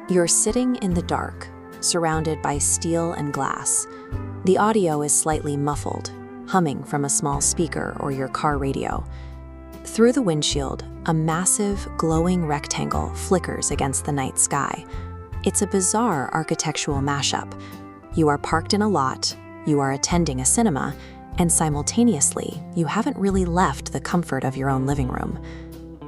You're sitting in the dark, surrounded by steel and glass. The audio is slightly muffled, humming from a small speaker or your car radio. Through the windshield, a massive, glowing rectangle flickers against the night sky. It's a bizarre architectural mashup. You are parked in a lot, you are attending a cinema, and simultaneously, you haven't really left the comfort of your own living room.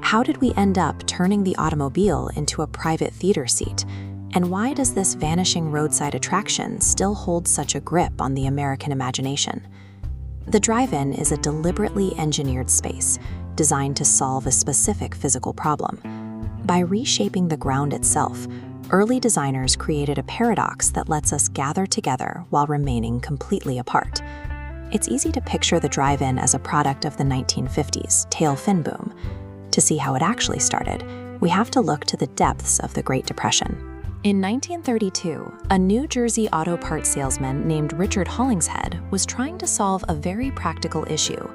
How did we end up turning the automobile into a private theater seat? And why does this vanishing roadside attraction still hold such a grip on the American imagination? The drive-in is a deliberately engineered space designed to solve a specific physical problem. By reshaping the ground itself, early designers created a paradox that lets us gather together while remaining completely apart. It's easy to picture the drive-in as a product of the 1950s tail fin boom. To see how it actually started, we have to look to the depths of the Great Depression. In 1932, a New Jersey auto parts salesman named Richard Hollingshead was trying to solve a very practical issue.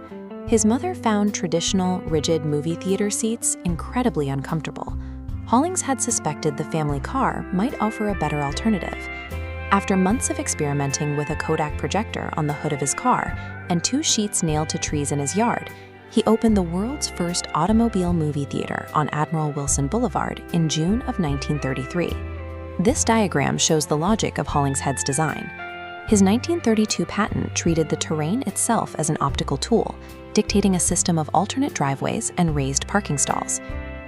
His mother found traditional, rigid movie theater seats incredibly uncomfortable. Hollingshead suspected the family car might offer a better alternative. After months of experimenting with a Kodak projector on the hood of his car and 2 sheets nailed to trees in his yard, he opened the world's first automobile movie theater on Admiral Wilson Boulevard in June of 1933. This diagram shows the logic of Hollingshead's design. His 1932 patent treated the terrain itself as an optical tool, dictating a system of alternate driveways and raised parking stalls.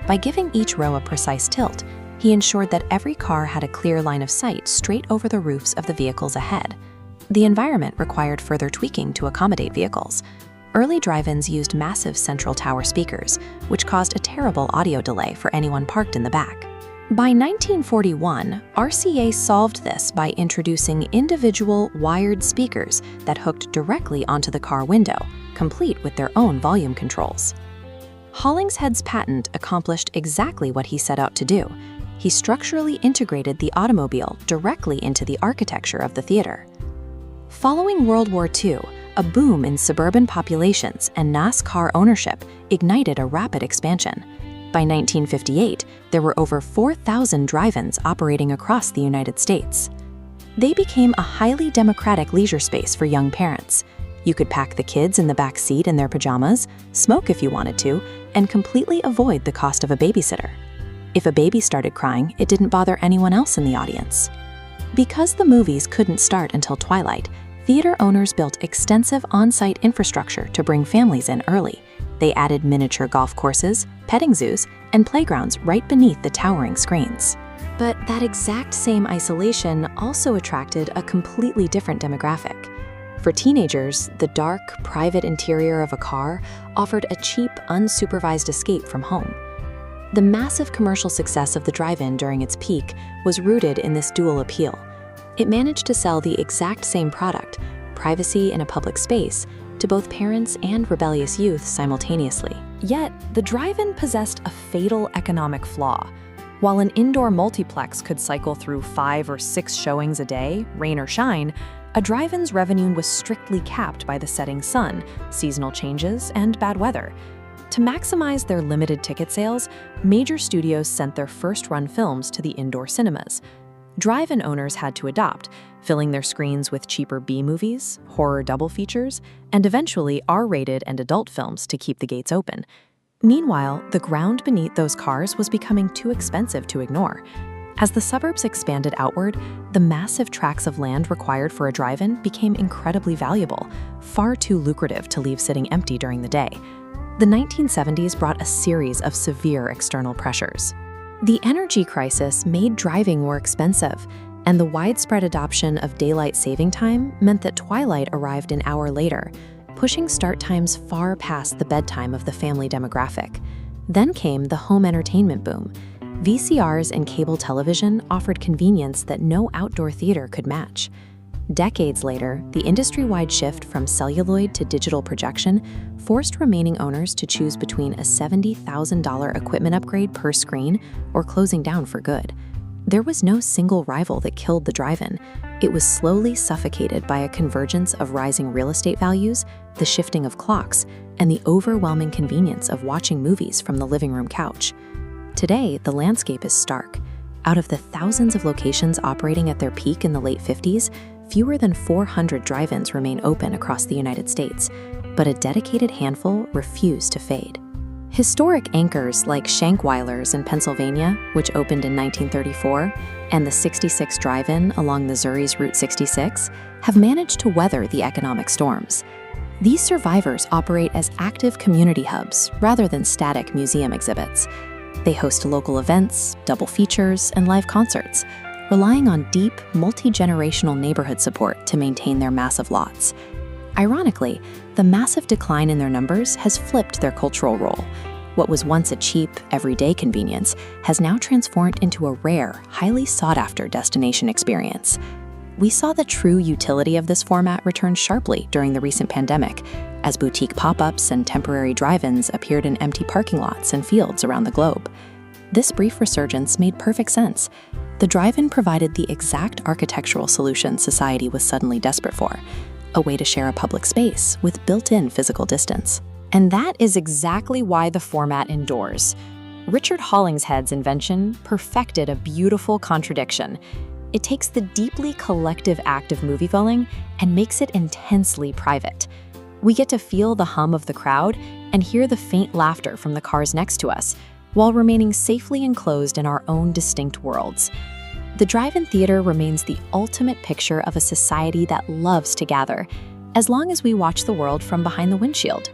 By giving each row a precise tilt, he ensured that every car had a clear line of sight straight over the roofs of the vehicles ahead. The environment required further tweaking to accommodate vehicles. Early drive-ins used massive central tower speakers, which caused a terrible audio delay for anyone parked in the back. By 1941, RCA solved this by introducing individual wired speakers that hooked directly onto the car window, complete with their own volume controls. Hollingshead's patent accomplished exactly what he set out to do. He structurally integrated the automobile directly into the architecture of the theater. Following World War II, a boom in suburban populations and NASCAR ownership ignited a rapid expansion. By 1958, there were over 4,000 drive-ins operating across the United States. They became a highly democratic leisure space for young parents. You could pack the kids in the back seat in their pajamas, smoke if you wanted to, and completely avoid the cost of a babysitter. If a baby started crying, it didn't bother anyone else in the audience. Because the movies couldn't start until twilight, theater owners built extensive on-site infrastructure to bring families in early. They added miniature golf courses, petting zoos, and playgrounds right beneath the towering screens. But that exact same isolation also attracted a completely different demographic. For teenagers, the dark, private interior of a car offered a cheap, unsupervised escape from home. The massive commercial success of the drive-in during its peak was rooted in this dual appeal. It managed to sell the exact same product, privacy in a public space, to both parents and rebellious youth simultaneously. Yet, the drive-in possessed a fatal economic flaw. While an indoor multiplex could cycle through 5 or 6 showings a day, rain or shine, a drive-in's revenue was strictly capped by the setting sun, seasonal changes, and bad weather. To maximize their limited ticket sales, major studios sent their first-run films to the indoor cinemas. Drive-in owners had to adopt, filling their screens with cheaper B-movies, horror double features, and eventually R-rated and adult films to keep the gates open. Meanwhile, the ground beneath those cars was becoming too expensive to ignore. As the suburbs expanded outward, the massive tracts of land required for a drive-in became incredibly valuable, far too lucrative to leave sitting empty during the day. The 1970s brought a series of severe external pressures. The energy crisis made driving more expensive, and the widespread adoption of daylight saving time meant that twilight arrived an hour later, pushing start times far past the bedtime of the family demographic. Then came the home entertainment boom. VCRs and cable television offered convenience that no outdoor theater could match. Decades later, the industry-wide shift from celluloid to digital projection forced remaining owners to choose between a $70,000 equipment upgrade per screen or closing down for good. There was no single rival that killed the drive-in. It was slowly suffocated by a convergence of rising real estate values, the shifting of clocks, and the overwhelming convenience of watching movies from the living room couch. Today, the landscape is stark. Out of the thousands of locations operating at their peak in the late 50s, fewer than 400 drive-ins remain open across the United States, but a dedicated handful refuse to fade. Historic anchors like Shankweiler's in Pennsylvania, which opened in 1934, and the 66 Drive-In along Missouri's Route 66 have managed to weather the economic storms. These survivors operate as active community hubs rather than static museum exhibits. They host local events, double features, and live concerts, relying on deep, multi-generational neighborhood support to maintain their massive lots. Ironically, the massive decline in their numbers has flipped their cultural role. What was once a cheap, everyday convenience has now transformed into a rare, highly sought-after destination experience. We saw the true utility of this format return sharply during the recent pandemic, as boutique pop-ups and temporary drive-ins appeared in empty parking lots and fields around the globe. This brief resurgence made perfect sense. The drive-in provided the exact architectural solution society was suddenly desperate for: a way to share a public space with built-in physical distance. And that is exactly why the format endures. Richard Hollingshead's invention perfected a beautiful contradiction. It takes the deeply collective act of moviegoing and makes it intensely private. We get to feel the hum of the crowd and hear the faint laughter from the cars next to us, while remaining safely enclosed in our own distinct worlds. The drive-in theater remains the ultimate picture of a society that loves to gather, as long as we watch the world from behind the windshield.